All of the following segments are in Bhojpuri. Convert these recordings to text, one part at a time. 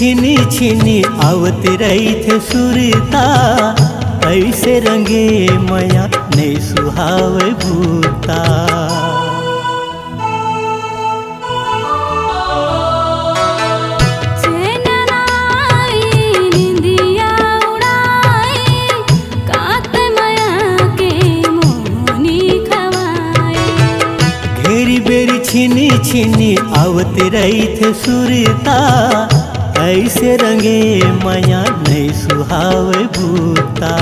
छिनी छिनी आवत रही थे सुरता, ऐसे रंगे मया नहीं सुहावे भूता। घेरी बेरी छिनी छिनी आवत रही थे सुरता, ऐसे रंगे मया नहीं सुहावे भूता।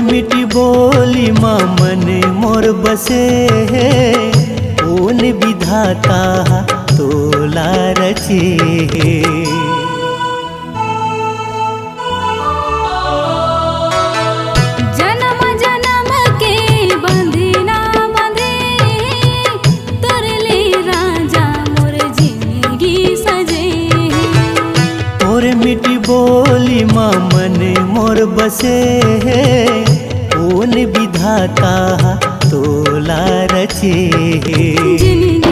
मिठी बोली माँ मन मोर बसे है, ओन विधाता तोला रचे है। जन्म जन्म के बंधना बंधे, तरले राजा मोर जिंदगी सजे। और मिठी बोली माँ मन मोर बसे है, ओन विधाता तोला रचे है।